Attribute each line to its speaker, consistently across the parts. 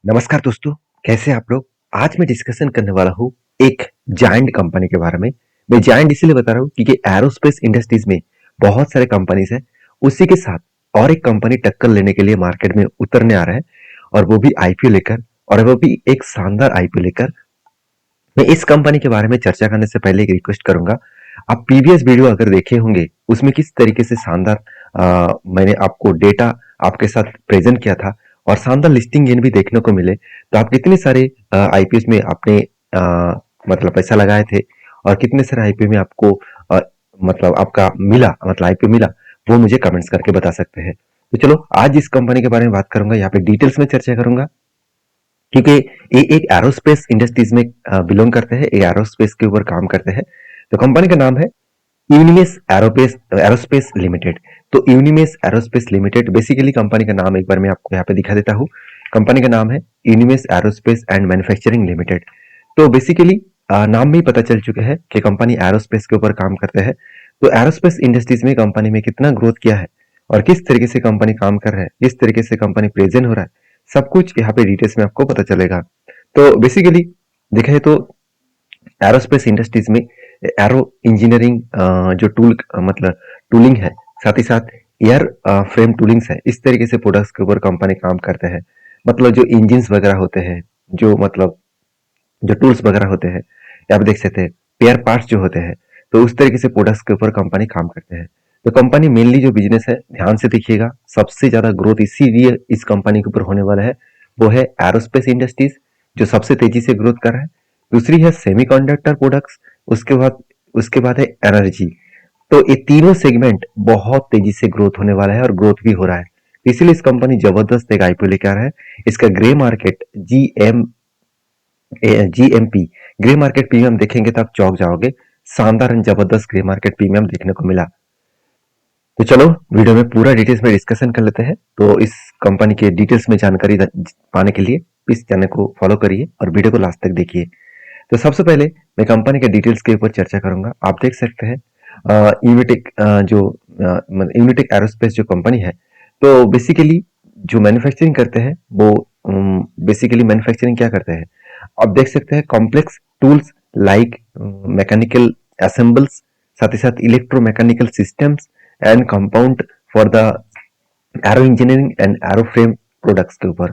Speaker 1: नमस्कार दोस्तों, कैसे हैं आप लोग? आज मैं डिस्कशन करने वाला हूँ एक जायंट कंपनी के बारे में। मैं जायंट इसलिए बता रहा हूँ क्योंकि एरोस्पेस इंडस्ट्रीज में बहुत सारे कंपनीज हैं। उसी के साथ और एक कंपनी टक्कर लेने के लिए मार्केट में उतरने आ रहा है और वो भी आईपीओ लेकर, और वो भी एक शानदार आईपीओ लेकर। मैं इस कंपनी के बारे में चर्चा करने से पहले एक रिक्वेस्ट करूंगा। आप प्रीवियस वीडियो अगर देखे होंगे उसमें किस तरीके से शानदार मैंने आपको डेटा आपके साथ प्रेजेंट किया था और शानदार लिस्टिंग गेन भी देखने को मिले। तो आप कितने सारे आईपीएस में आपने मतलब पैसा लगाए थे और कितने सारे आईपीओ में आपको मतलब आपका मिला, मतलब आईपीओ मिला, वो मुझे कमेंट्स करके बता सकते हैं। तो चलो आज इस कंपनी के बारे में बात करूंगा, यहाँ पे डिटेल्स में चर्चा करूंगा क्योंकि ये एक एरोस्पेस इंडस्ट्रीज में बिलोंग करते हैं, ये एरोस्पेस के ऊपर काम करते हैं। तो कंपनी का नाम है यूनिमेस एरोपेस एरोस्पेस लिमिटेड। तो यूनिमेस एरोस्पेस लिमिटेड बेसिकली कंपनी का नाम एक बार मैं आपको यहाँ पे दिखा देता हूँ। कंपनी का नाम है यूनिमेस एरोस्पेस एंड मैन्युफैक्चरिंग लिमिटेड। तो बेसिकली नाम में ही पता चल चुका है कि कंपनी एरोस्पेस के ऊपर काम करते हैं। तो एरोस्पेस इंडस्ट्रीज में कंपनी में कितना ग्रोथ किया है और किस तरीके से कंपनी काम कर रहा है, किस तरीके से कंपनी प्रेजेंट हो रहा है, सब कुछ यहाँ पे डिटेल्स में आपको पता चलेगा। तो बेसिकली देखा है तो एरोस्पेस इंडस्ट्रीज में एरो इंजीनियरिंग जो मतलब टूलिंग है, साथ ही साथ एयर फ्रेम टूलिंग्स है, इस तरीके से प्रोडक्ट्स के ऊपर कंपनी काम करते हैं। मतलब जो इंजिन्स वगैरह होते हैं, जो मतलब जो टूल्स वगैरह होते हैं, आप देख सकते हैं पेयर पार्ट्स जो होते हैं, तो उस तरीके से प्रोडक्ट्स के ऊपर कंपनी काम करते हैं। तो कंपनी मेनली जो बिजनेस है, ध्यान से देखिएगा, सबसे ज्यादा ग्रोथ इसीलिए इस कंपनी के ऊपर होने वाला है, वो है एरोस्पेस इंडस्ट्रीज, जो सबसे तेजी से ग्रोथ कर रहा है। दूसरी है सेमीकंडक्टर प्रोडक्ट्स, उसके बाद है एनर्जी। तो ये तीनों सेगमेंट बहुत तेजी से ग्रोथ होने वाला है और ग्रोथ भी हो रहा है। इसीलिए इस कंपनी जबरदस्त एक आईपीओ लेकर आ रहा है। इसका grey market GMP grey market premium देखेंगे तो आप चौंक जाओगे। शानदार एंड जबरदस्त ग्रे मार्केट प्रीमियम देखने को मिला। तो चलो वीडियो में पूरा डिटेल्स में डिस्कशन कर लेते हैं। तो इस कंपनी के डिटेल्स में जानकारी पाने के लिए इस चैनल को फॉलो करिए और वीडियो को लास्ट तक देखिए। तो सबसे पहले मैं कंपनी के डिटेल्स के ऊपर चर्चा करूंगा। आप देख सकते हैं यूनिटेक यूनिटेक एरोस्पेस जो कंपनी है, तो बेसिकली जो मैन्युफैक्चरिंग करते हैं वो बेसिकली मैन्युफैक्चरिंग क्या करते हैं, आप देख सकते हैं complex tools like mechanical assembles, साथ ही साथ electromechanical systems and compound for the arrow engineering and arrow frame products के ऊपर।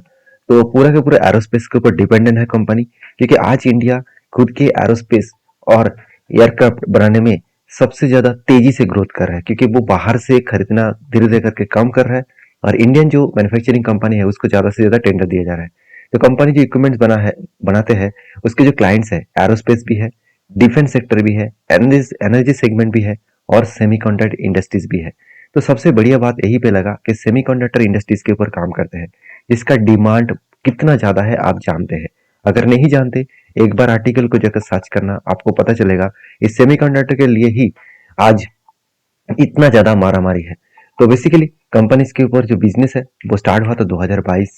Speaker 1: तो पूरा के पूरा एरोस्पेस के ऊपर डिपेंडेंट है कंपनी, क्योंकि आज इंडिया खुद के एरोस्पेस और एयरक्राफ्ट बनाने में सबसे ज्यादा तेजी से ग्रोथ कर रहा है, क्योंकि वो बाहर से खरीदना धीरे धीरे करके कम कर रहा है और इंडियन जो मैन्युफैक्चरिंग कंपनी है उसको ज्यादा से ज्यादा टेंडर दिया जा रहा है। तो कंपनी जो इक्विपमेंट्स बनाते हैं, उसके जो क्लाइंट्स है, एरोस्पेस भी है, डिफेंस सेक्टर भी है, एनर्जी सेगमेंट भी है और सेमीकंडक्टर इंडस्ट्रीज भी है। तो सबसे बढ़िया बात यही पे लगा कि सेमीकंडक्टर इंडस्ट्रीज के ऊपर काम करते हैं, जिसका डिमांड कितना ज्यादा है आप जानते हैं। अगर नहीं जानते, एक बार आर्टिकल को जाकर सर्च करना, आपको पता चलेगा इस सेमीकंडक्टर के लिए ही आज इतना ज्यादा मारामारी है। तो बेसिकली कंपनीज के ऊपर जो बिजनेस है वो स्टार्ट हुआ था 2022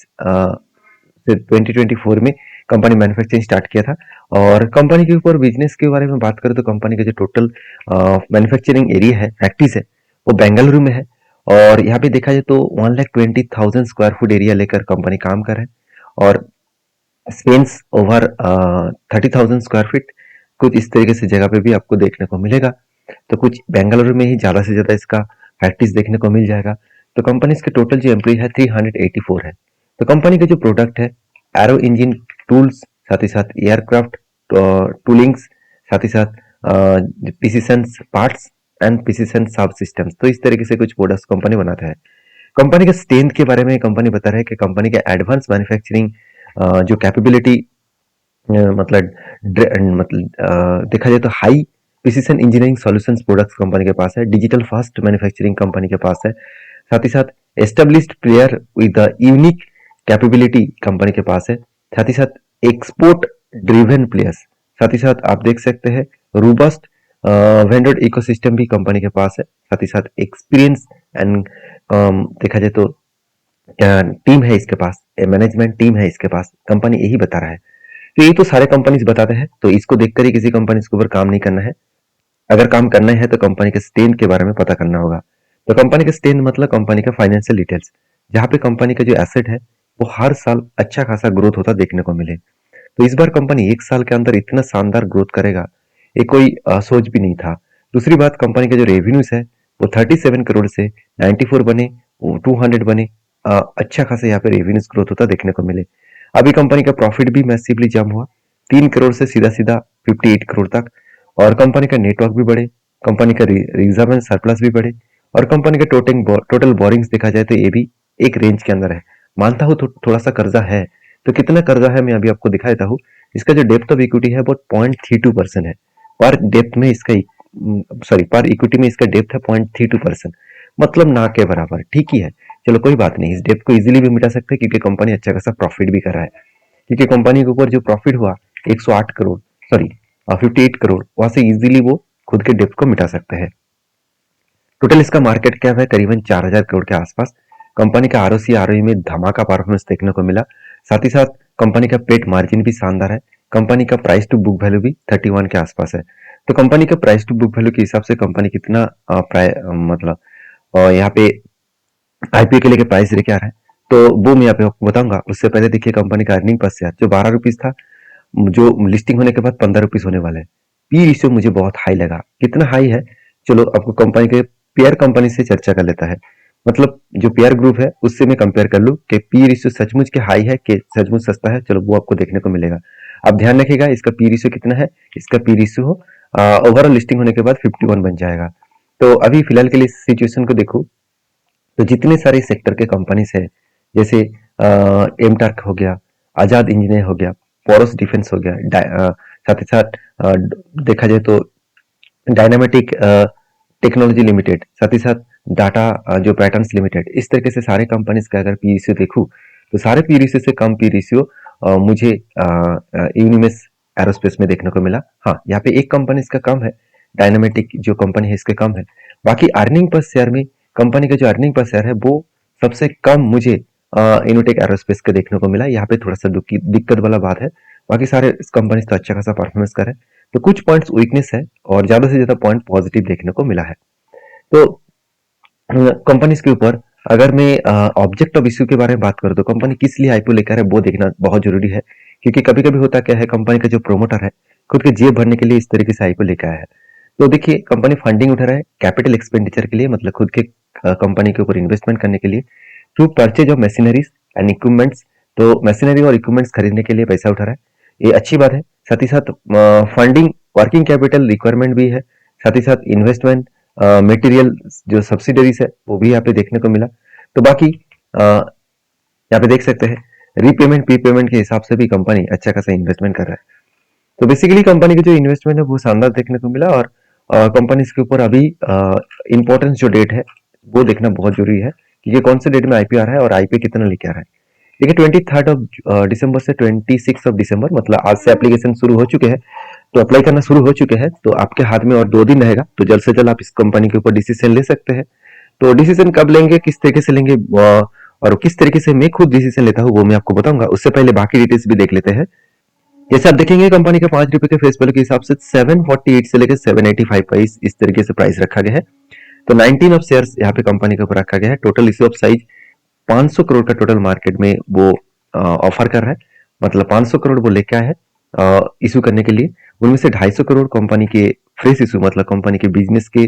Speaker 1: से 2024 में कंपनी मैन्युफैक्चरिंग स्टार्ट किया था। और कंपनी के ऊपर बिजनेस के बारे में बात करें तो कंपनी का जो टोटल मैन्युफैक्चरिंग एरिया है, फैक्ट्रीज है, वो बेंगलुरु में है। और यहाँ पे देखा जाए तो 1,20,000 स्क्वायर फुट एरिया लेकर कंपनी काम कर रहा है और स्पेन्स ओवर 30,000 स्क्वायर फीट कुछ इस तरीके से जगह पे भी आपको देखने को मिलेगा। तो कुछ बेंगलुरु में ही ज्यादा से ज्यादा इसका फैक्ट्रीज देखने को मिल जाएगा। तो कंपनी के टोटल जो एम्प्लॉय है 384 है। तो कंपनी का जो प्रोडक्ट है, एरो इंजन टूल्स, साथ ही साथ एयरक्राफ्ट टूलिंग्स, साथ ही साथ प्रिसिशन पार्ट्स एंड प्रिसिशन सब सिस्टम्स, तो इस तरीके से कुछ प्रोडक्ट्स कंपनी बनाता है। कंपनी के स्ट्रेंथ के बारे में कंपनी बता रहा है कि कंपनी के एडवांस मैन्युफैक्चरिंग जो कैपेबिलिटी मतलब देखा जाए तो high precision engineering solutions products company के पास है, डिजिटल फास्ट मैन्युफैक्चरिंग कंपनी के पास है, साथ ही साथ established player with the unique capability company के पास है, साथ ही साथ एक्सपोर्ट ड्रिवन प्लेयर्स, साथ ही साथ आप देख सकते हैं रोबस्ट वेंडर इकोसिस्टम भी कंपनी के पास है, साथ ही साथ एक्सपीरियंस एंड देखा जाए तो टीम है इसके पास, मैनेजमेंट टीम है इसके पास, कंपनी यही बता रहा है। तो ये तो सारे कंपनीज बताते हैं, तो इसको देखकर ही किसी कंपनी के ऊपर काम नहीं करना है। अगर काम करना है तो कंपनी के स्ट्रेंथ के बारे में पता करना होगा। तो कंपनी का स्ट्रेंथ मतलब कंपनी का फाइनेंशियल डिटेल्स, जहाँ पे कंपनी का जो एसेट है वो हर साल अच्छा खासा ग्रोथ होता देखने को मिले। तो इस बार कंपनी 1 साल के अंदर इतना शानदार ग्रोथ करेगा, ये कोई सोच भी नहीं था। दूसरी बात, कंपनी का जो रेवेन्यूज़ है, वो 37 करोड़ से 94 बने, वो 200 बने। अच्छा खासा यहाँ पे रेवेन्यूज़ ग्रोथ होता देखने को मिले। अभी कंपनी का प्रॉफिट भी मैसिवली जंप हुआ, 3 करोड़ से सीधा-सीधा 58 करोड़ तक, और कंपनी का नेटवर्क भी बढ़े, कंपनी का रिजर्व एंड सरप्लस भी बढ़े, और कंपनी का टोटल बोरिंग्स देखा जाए तो ये भी एक रेंज के अंदर है। मानता हूँ थोड़ा सा कर्जा है, तो कितना कर्जा है मैं अभी आपको दिखा देता हूँ। इसका जो डेप्थ ऑफ इक्विटी है वो 0.32% है। पर डेप्थ में इसका पर इक्विटी में इसका डेप्थ है 0.32%, मतलब ना के बराबर। ठीक ही है, चलो कोई बात नहीं, इस डेप्थ को इजीली भी मिटा सकते हैं क्योंकि कंपनी अच्छा खासा प्रॉफिट भी कर रहा है। क्योंकि कंपनी के ऊपर जो प्रॉफिट हुआ 108 करोड़, सॉरी 58 करोड़, वहां से इजीली वो खुद के डेप्थ को मिटा सकते हैं। टोटल इसका मार्केट कैप है करीबन 4000 करोड़ के आसपास। कंपनी का आरओसी आरओई में धमाका परफॉर्मेंस देखने को मिला। साथ ही साथ कंपनी का पेट मार्जिन भी शानदार है। कंपनी का प्राइस टू बुक वैल्यू भी 31 के आसपास है। तो कंपनी का प्राइस टू बुक वैल्यू के हिसाब से कंपनी कितना मतलब यहाँ पे आईपीओ के लिए प्राइस लेके आ रहा है, तो वो मैं यहाँ पे आपको बताऊंगा। उससे पहले देखिए कंपनी का अर्निंग पर शेयर जो 12 रुपीज था, जो लिस्टिंग होने के बाद 15 रुपीज होने वाला है। पी रेशियो मुझे बहुत हाई लगा। कितना हाई है, चलो आपको कंपनी के पेयर कंपनी से चर्चा कर लेता है। मतलब जो पेयर ग्रुप है उससे मैं कंपेयर कर लूं कि पी रेशियो सचमुच के हाई है कि सचमुच सस्ता है, चलो वो आपको देखने को मिलेगा। अब ध्यान रखिएगा इसका पी रेशियो कितना है। इसका पी रेशियो ओवरऑल लिस्टिंग होने के बाद 51 बन जाएगा। तो अभी फिलहाल के लिए सिचुएशन को देखो तो जितने सारे सेक्टर के कंपनीज है, जैसे एमटार्क हो गया, आजाद इंजीनियर हो गया, पोरस डिफेंस हो गया, साथ ही साथ देखा जाए तो डायनामेटिक टेक्नोलॉजी लिमिटेड, साथ ही साथ डाटा जो पैटर्न्स लिमिटेड, इस तरीके से सारे कंपनीज का अगर पी रेशियो देखूं तो सारे पी रेशियो से कम पी रेशियो मुझे यूनिमेस एरोस्पेस में देखने को मिला। हाँ, यहाँ पे एक कंपनी इसका कम है, डायनामेटिक जो कंपनी है इसके कम है। बाकी अर्निंग पर शेयर में कंपनी का जो अर्निंग पर शेयर है वो सबसे कम मुझे इनोटेक एरोस्पेस का देखने को मिला। यहाँ पे थोड़ा सा दिक्कत वाला बात है। बाकी सारे कंपनी तो अच्छा खासा परफॉर्मेंस कर रहे हैं। तो कुछ पॉइंट्स वीकनेस है और ज्यादा से ज्यादा पॉइंट पॉजिटिव देखने को मिला है। तो कंपनीज के ऊपर अगर मैं ऑब्जेक्ट ऑफ इश्यू के बारे में बात करूं तो कंपनी किस लिए आईपीओ लेकर है वो देखना बहुत जरूरी है। क्योंकि कभी कभी होता क्या है, कंपनी का जो प्रोमोटर है खुद के जेब भरने के लिए इस तरीके से आईपीओ लेकर आया है। तो देखिए कंपनी फंडिंग उठा रहा है कैपिटल एक्सपेंडिचर के लिए, मतलब खुद के कंपनी के ऊपर इन्वेस्टमेंट करने के लिए, through purchase of machineries and equipments. तो मशीनरी और इक्विपमेंट्स खरीदने के लिए पैसा उठा रहा है, ये अच्छी बात है। साथ ही साथ फंडिंग वर्किंग कैपिटल रिक्वायरमेंट भी है। साथ ही साथ इन्वेस्टमेंट मटेरियल जो सब्सिडरीज है वो भी यहाँ पे देखने को मिला। तो बाकी यहाँ पे देख सकते हैं रीपेमेंट प्रीपेमेंट के हिसाब से भी कंपनी अच्छा खासा इन्वेस्टमेंट कर रहा है। तो बेसिकली कंपनी की जो इन्वेस्टमेंट है वो शानदार देखने को मिला। और कंपनी के ऊपर अभी इंपॉर्टेंस जो डेट है वो देखना बहुत जरूरी है कि ये कौन से डेट में आईपीओ आ रहा है और आईपीओ कितना लेके आ रहा है। देखिए 23 ऑफ दिसंबर से 26 ऑफ दिसंबर, मतलब आज से एप्लीकेशन शुरू हो चुके हैं, तो अप्लाई करना शुरू हो चुके हैं। तो आपके हाथ में और 2 दिन रहेगा, तो जल्द से जल्द आप इस कंपनी के ऊपर डिसीजन ले सकते हैं। तो डिसीजन कब लेंगे, किस तरीके से लेंगे और किस तरीके से मैं खुद डिसीजन लेता हूँ वो मैं आपको बताऊंगा। उससे पहले बाकी डिटेल्स भी देख लेते हैं। जैसे आप देखेंगे कंपनी का 5 रुपए के फेस वैल्यू के हिसाब से 748 से लेकर 785 का इस तरीके से प्राइस रखा गया है। तो 19 ऑफ शेयर्स यहाँ पे कंपनी के ऊपर रखा गया है। Total issue of size 500 crore का टोटल मार्केट में वो ऑफर कर रहा है, मतलब 500 करोड़ वो लेके आया है इशू करने के लिए। उनमें से 250 करोड़ कंपनी के फ्रेश इशू, मतलब कंपनी के बिजनेस के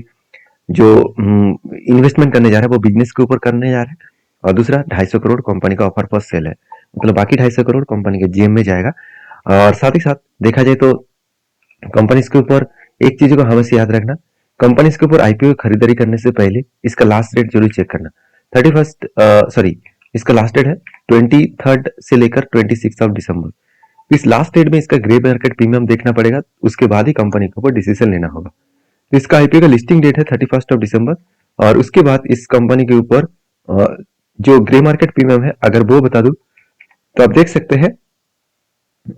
Speaker 1: जो इन्वेस्टमेंट करने जा रहा है वो बिजनेस के ऊपर करने जा रहा है, और दूसरा 250 करोड़ कंपनी का ऑफर पर सेल है, मतलब बाकी 250 करोड़ कंपनी के जीएम में जाएगा। और साथ ही साथ देखा जाए तो कंपनीज के ऊपर एक चीज को हमेशा याद रखना, कंपनीज के ऊपर आईपीओ खरीदारी करने से पहले इसका लास्ट डेट जरूर चेक करना। 31 सॉरी इसका लास्ट डेट है 23 से लेकर 26 ऑफ दिसंबर। इस लास्ट डेट में इसका ग्रे मार्केट प्रीमियम देखना पड़ेगा, उसके बाद ही कंपनी के ऊपर डिसीजन लेना होगा। तो इसका आईपीओ का लिस्टिंग डेट है 31 ऑफ दिसंबर, और उसके बाद इस कंपनी के ऊपर जो ग्रे मार्केट प्रीमियम है अगर वो बता दूं तो आप देख सकते हैं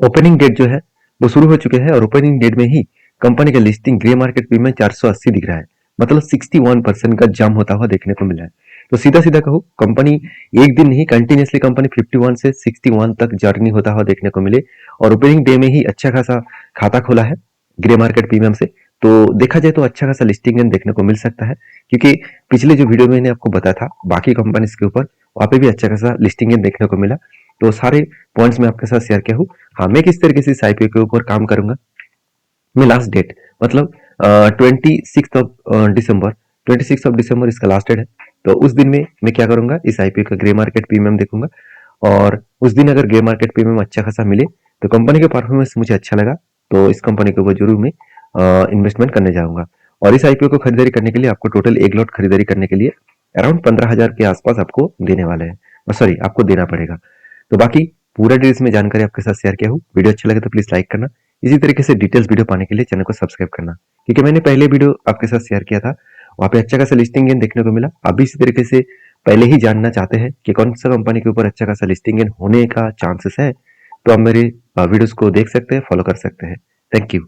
Speaker 1: ओपनिंग डेट जो है वो शुरू हो चुके हैं, और ओपनिंग डेट में ही कंपनी का लिस्टिंग ग्रे मार्केट प्रीमियम 480 दिख रहा है, मतलब 61% का जंप होता हुआ देखने को मिला है। तो सीधा सीधा कहूँ कंपनी एक दिन नहीं कंटिन्यूसली कंपनी 51 से 61 तक जर्नी होता हुआ देखने को मिले, और ओपनिंग डे में ही अच्छा खासा खाता खोला है ग्रे मार्केट प्रीमियम से। तो देखा जाए तो अच्छा खासा लिस्टिंग देखने को मिल सकता है, क्योंकि पिछले जो वीडियो में मैंने आपको बताया था बाकी कंपनीज के ऊपर, वहां पे भी अच्छा खासा लिस्टिंग देखने को मिला। तो सारे पॉइंट्स मैं आपके साथ शेयर किया हूँ। हाँ, मैं किस तरीके से इस आईपीओ के ऊपर काम करूंगा, मैं लास्ट डेट मतलब 26 ऑफ दिसंबर इसका लास्ट डेट है। तो उस दिन में मैं क्या करूंगा, इस आईपीओ का ग्रे मार्केट प्रीमियम देखूंगा, और उस दिन अगर ग्रे मार्केट प्रीमियम अच्छा खासा मिले तो कंपनी का परफॉर्मेंस मुझे अच्छा लगा तो इस कंपनी के ऊपर जरूर मैं इन्वेस्टमेंट करने जाऊंगा। और इस आईपीओ को खरीदारी करने के लिए आपको टोटल एक लॉट खरीदारी करने के लिए अराउंड 15,000 के आसपास आपको देने वाले हैं, सॉरी आपको देना पड़ेगा। तो बाकी पूरा डिटेल्स में जानकारी आपके साथ शेयर किया हूँ। वीडियो अच्छा लगे तो प्लीज लाइक करना। इसी तरीके से डिटेल्स वीडियो पाने के लिए चैनल को सब्सक्राइब करना, क्योंकि मैंने पहले वीडियो आपके साथ शेयर किया था, वहाँ पे अच्छा खासा लिस्टिंग गेन देखने को मिला। आप भी इसी तरीके से पहले ही जानना चाहते हैं कि कौन सा कंपनी के ऊपर अच्छा खासा लिस्टिंग गेन होने का चांसेस है, तो आप मेरे वीडियोस को देख सकते हैं, फॉलो कर सकते हैं। Thank you.